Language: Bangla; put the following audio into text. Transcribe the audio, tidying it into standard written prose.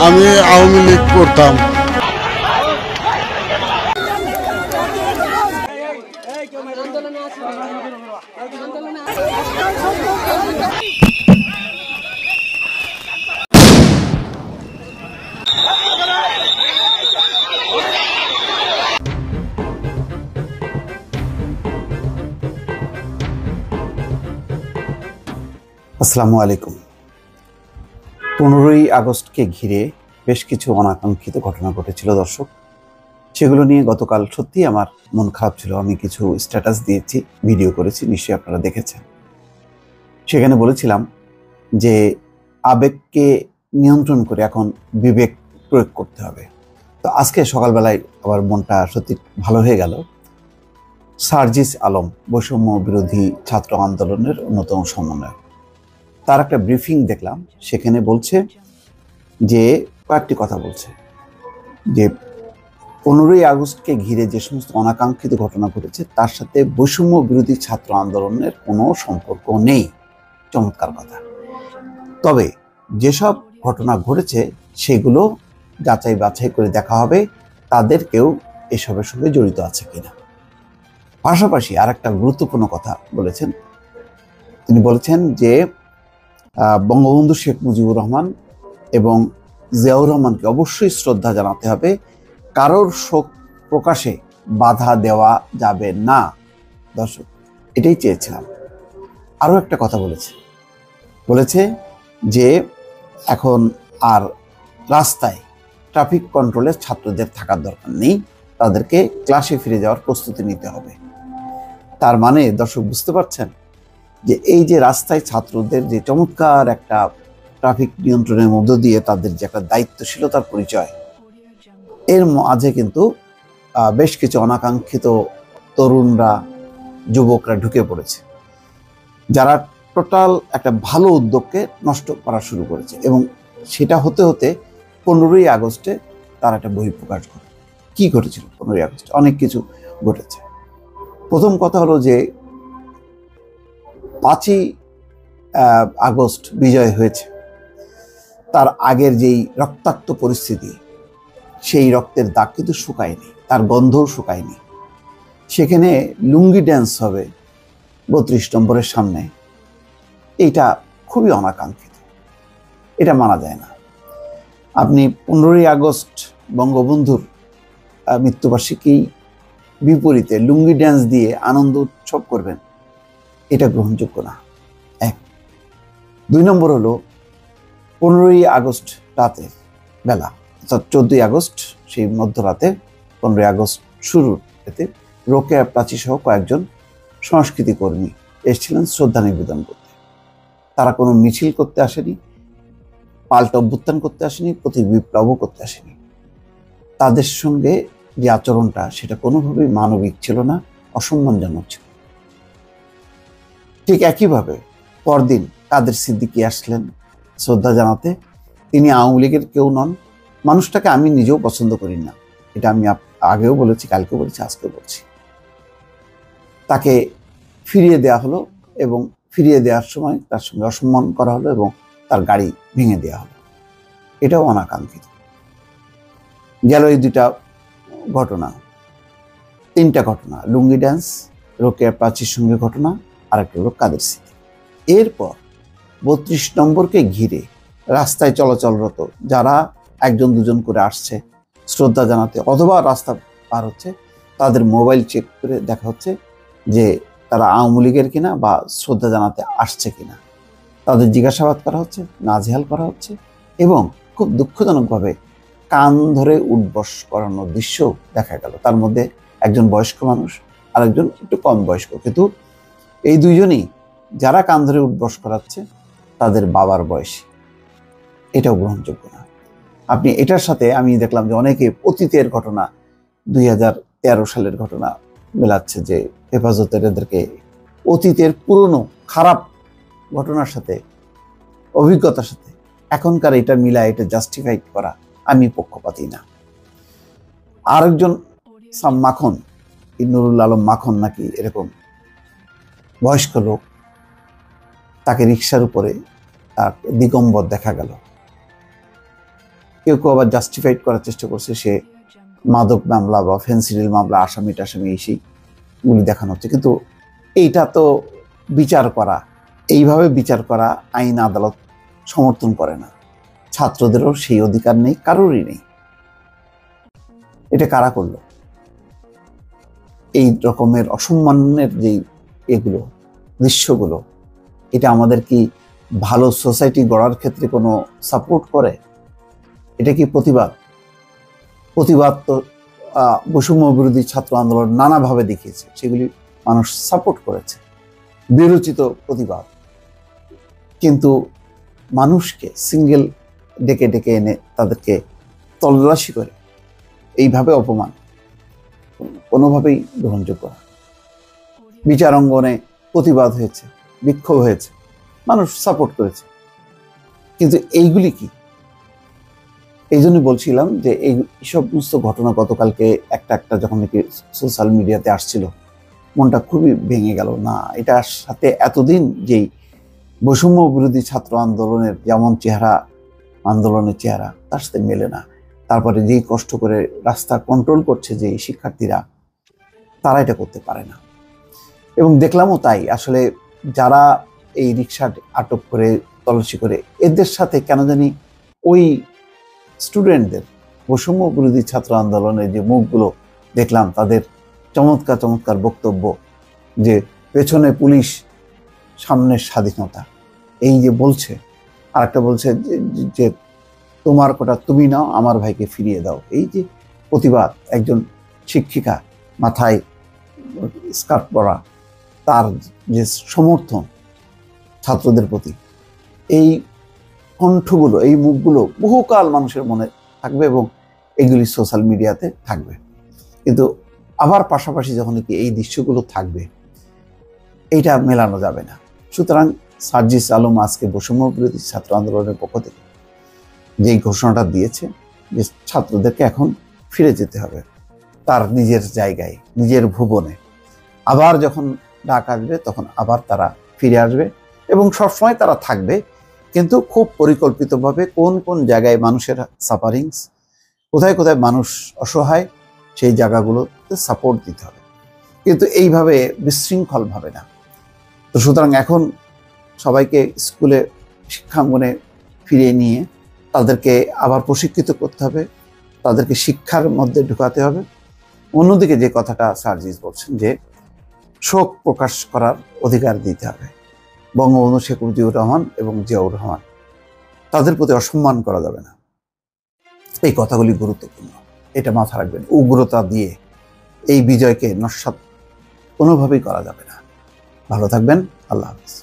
আমি আওয়ামী লীগ করতাম। আসসালামু আলাইকুম। 15ই আগস্টকে ঘিরে বেশ কিছু অনাকাঙ্ক্ষিত ঘটনা ঘটেছিল দর্শক। সেগুলো নিয়ে গতকাল সত্যিই আমার মন খারাপ ছিল। আমি কিছু স্ট্যাটাস দিয়েছি, ভিডিও করেছি, নিশ্চয়ই আপনারা দেখেছেন। সেখানে বলেছিলাম যে আবেগকে নিয়ন্ত্রণ করে এখন বিবেক প্রয়োগ করতে হবে। তো আজকে সকালবেলায় আবার মনটা সত্যি ভালো হয়ে গেল। সার্জিস আলম, বৈষম্য বিরোধী ছাত্র আন্দোলনের অন্যতম সমন্বয়ক, তার একটা ব্রিফিং দেখলাম। সেখানে বলছে যে কয়েকটি কথা বলছে যে 15ই আগস্টকে ঘিরে যে সমস্ত অনাকাঙ্ক্ষিত ঘটনা ঘটেছে তার সাথে বৈষম্য বিরোধী ছাত্র আন্দোলনের কোনো সম্পর্ক নেই। চমৎকার কথা। তবে যেসব ঘটনা ঘটেছে সেগুলো যাচাই বাছাই করে দেখা হবে তাদের কেউ এসবের সঙ্গে জড়িত আছে কিনা। পাশাপাশি আর একটা গুরুত্বপূর্ণ কথা বলেছেন। তিনি বলেছেন যে বঙ্গবন্ধু শেখ মুজিবুর রহমান এবং জিয়াউর রহমানকে অবশ্যই শ্রদ্ধা জানাতে হবে, কারোর শোক প্রকাশে বাধা দেওয়া যাবে না। দর্শক, এটাই চেয়েছিলাম। আরও একটা কথা বলেছে যে এখন আর রাস্তায় ট্রাফিক কন্ট্রোলের ছাত্রদের থাকার দরকার নেই, তাদেরকে ক্লাসে ফিরে যাওয়ার প্রস্তুতি নিতে হবে। তার মানে দর্শক বুঝতে পারছেন যে এই যে রাস্তায় ছাত্রদের যে চমৎকার একটা ট্রাফিক নিয়ন্ত্রণের মধ্য দিয়ে তাদের যে একটা দায়িত্বশীলতার পরিচয়, এর মাঝে কিন্তু বেশ কিছু অনাকাঙ্ক্ষিত তরুণরা, যুবকরা ঢুকে পড়েছে, যারা টোটাল একটা ভালো উদ্যোগকে নষ্ট করা শুরু করেছে। এবং সেটা হতে হতে 15ই আগস্টে তার একটা বহিঃপ্রকাশ ঘটে। কি ঘটেছিল 15ই আগস্টে? অনেক কিছু ঘটেছে। প্রথম কথা হলো যে 5ই আগস্ট বিজয় হয়েছে, তার আগের যেই রক্তাক্ত পরিস্থিতি, সেই রক্তের দাগ কিন্তু শুকায়নি, তার গন্ধও শুকায়নি। সেখানে লুঙ্গি ড্যান্স হবে 32 নম্বরের সামনে, এইটা খুবই অনাকাঙ্ক্ষিত, এটা মানা যায় না। আপনি 15ই আগস্ট বঙ্গবন্ধুর মৃত্যুবার্ষিকী বিপরীতে লুঙ্গি ড্যান্স দিয়ে আনন্দ উৎসব করবেন, এটা গ্রহণযোগ্য না। 1। 2 নম্বর হলো 15ই আগস্ট রাতের বেলা, অর্থাৎ 14ই আগস্ট সেই মধ্যরাতে 15ই আগস্ট শুরুর এতে রোকেয়া প্রাচী সহ কয়েকজন সংস্কৃতি কর্মী এসেছিলেন শ্রদ্ধা নিবেদন করতে। তারা কোনো মিছিল করতে আসেনি, পাল্টা অভ্যুত্থান করতে আসেনি, প্রতি বিপ্লবও করতে আসেনি। তাদের সঙ্গে যে আচরণটা সেটা কোনোভাবেই মানবিক ছিল না, অসম্মানজনক ছিল। ঠিক একইভাবে পরদিন কাদের সিদ্দিকী আসলেন শ্রদ্ধা জানাতে। তিনি আওয়ামী লীগের কেউ নন, মানুষটাকে আমি নিজেও পছন্দ করি না, এটা আমি আগেও বলেছি, কালকেও বলেছি, আজকেও বলছি। তাকে ফিরিয়ে দেওয়া হলো এবং ফিরিয়ে দেওয়ার সময় তার সঙ্গে অসম্মান করা হলো এবং তার গাড়ি ভেঙে দেওয়া হলো। এটাও অনাকাঙ্ক্ষিত। গেল এই 2টা ঘটনা, 3টা ঘটনা, লুঙ্গি ড্যান্স, রোকেয়া প্রাচীর সঙ্গে ঘটনা, আরেকটা হলো কাদের সিদ্দিকী। এরপর 32 নম্বরকে ঘিরে রাস্তায় চলাচলরত যারা 1-2 করে আসছে শ্রদ্ধা জানাতে অথবা রাস্তা পার হচ্ছে, তাদের মোবাইল চেক করে দেখা হচ্ছে যে তারা আওয়ামী লীগের কিনা বা শ্রদ্ধা জানাতে আসছে কিনা। তাদের জিজ্ঞাসাবাদ করা হচ্ছে, নাজেহাল করা হচ্ছে এবং খুব দুঃখজনকভাবে কান ধরে উঠবস করানোর দৃশ্য দেখা গেল। তার মধ্যে একজন বয়স্ক মানুষ আর একজন একটু কম বয়স্ক, কিন্তু এই দুইজনই যারা কান ধরে উঠবস করাচ্ছে তাদের বাবার বয়সী। এটাও গ্রহণযোগ্য না। আপনি এটার সাথে আমি দেখলাম যে অনেকে অতীতের ঘটনা, 2013 সালের ঘটনা মেলাচ্ছে, যে হেফাজতের এদেরকে অতীতের পুরনো খারাপ ঘটনার সাথে, অভিজ্ঞতার সাথে এখনকার এটা মিলা, এটা জাস্টিফাইড করা আমি পক্ষপাতী না। আরেকজন মাখন, নুরুল আলম মাখন নাকি এরকম বয়স্ক লোক, তাকে রিকশার উপরে তার দিগম্বর দেখা গেল। কেউ কেউ আবার জাস্টিফাইড করার চেষ্টা করছে সে মাদক মামলা বা ফেন্সিডিল মামলা আসামি টাসামি এইগুলি দেখানো হচ্ছে, কিন্তু এইটা তো বিচার করা, এইভাবে বিচার করা আইন আদালত সমর্থন করে না। ছাত্রদেরও সেই অধিকার নেই, কারোরই নেই। এটা কারা করলো? এই রকমের অসম্মানের যে এগুলো দৃশ্যগুলো, এটা আমাদের কি ভালো সোসাইটি গড়ার ক্ষেত্রে কোনো সাপোর্ট করে? এটা কি প্রতিবাদ? প্রতিবাদ তো বৈষম্য বিরোধী ছাত্র আন্দোলন নানাভাবে দেখিয়েছে, সেগুলি মানুষ সাপোর্ট করেছে, বিরোচিত প্রতিবাদ। কিন্তু মানুষকে সিঙ্গেল ডেকে ডেকে এনে তাদেরকে তল্লাশি করে এইভাবে অপমান কোনোভাবেই গ্রহণযোগ্য না। বিচার অঙ্গনে প্রতিবাদ হয়েছে, বিক্ষোভ হয়েছে, মানুষ সাপোর্ট করেছে, কিন্তু এইগুলি কি? এই জন্য বলছিলাম যে এই সমস্ত ঘটনা গতকালকে একটা একটা যখন নাকি সোশ্যাল মিডিয়াতে আসছিল, মনটা খুবই ভেঙে গেল। না, এটার সাথে এতদিন যেই বৈষম্য বিরোধী ছাত্র আন্দোলনের যেমন চেহারা, আন্দোলনের চেহারা তার সাথে মেলে না। তারপরে যেই কষ্ট করে রাস্তা কন্ট্রোল করছে যে শিক্ষার্থীরা, তারা এটা করতে পারে না। এবং দেখলামও তাই, আসলে যারা এই রিক্সা আটক করে তল্লাশি করে, এদের সাথে কেন জানি ওই স্টুডেন্টদের বৈষম্য বিরোধী ছাত্র আন্দোলনের যে মুখগুলো দেখলাম, তাদের চমৎকার চমৎকার বক্তব্য যে পেছনে পুলিশ, সামনে স্বাধীনতা, এই যে বলছে। আর একটা বলছে যে তোমার কোটা তুমি নাও, আমার ভাইকে ফিরিয়ে দাও। এই যে প্রতিবাদ, একজন শিক্ষিকা মাথায় স্কার্ট পরা, তার যে সমর্থন ছাত্রদের প্রতি, এই কণ্ঠগুলো, এই মুখগুলো বহুকাল মানুষের মনে থাকবে এবং এগুলি সোশ্যাল মিডিয়াতে থাকবে। কিন্তু আবার পাশাপাশি যখন কি এই দৃশ্যগুলো থাকবে, এইটা মেলানো যাবে না। সুতরাং সার্জিস আলম আজকে বৈষম্য বিরোধী ছাত্র আন্দোলনের পক্ষ থেকে যেই ঘোষণাটা দিয়েছে যে ছাত্রদেরকে এখন ফিরে যেতে হবে তার নিজের জায়গায়, নিজের ভুবনে। আবার যখন ডাক আসবে তখন আবার তারা ফিরে আসবে এবং সবসময় তারা থাকবে, কিন্তু খুব পরিকল্পিতভাবে কোন কোন জায়গায় মানুষের সাফারিংস, কোথায় কোথায় মানুষ অসহায়, সেই জায়গাগুলোতে সাপোর্ট দিতে হবে, কিন্তু এইভাবে বিশৃঙ্খলভাবে না। তো সুতরাং এখন সবাইকে স্কুলে, শিক্ষাঙ্গনে ফিরিয়ে নিয়ে তাদেরকে আবার প্রশিক্ষিত করতে হবে, তাদেরকে শিক্ষার মধ্যে ঢুকাতে হবে। অন্যদিকে যে কথাটা সার্জিস বলছেন যে শোক প্রকাশ করার অধিকার দিতে হবে, বঙ্গবন্ধু শেখ মুজিবুর রহমান এবং জিয়াউর রহমান, তাদের প্রতি অসম্মান করা যাবে না। এই কথাগুলি গুরুত্বপূর্ণ, এটা মাথা রাখবেন। উগ্রতা দিয়ে এই বিজয়কে নস্যাৎ কোনোভাবেই করা যাবে না। ভালো থাকবেন, আল্লাহ হাফেজ।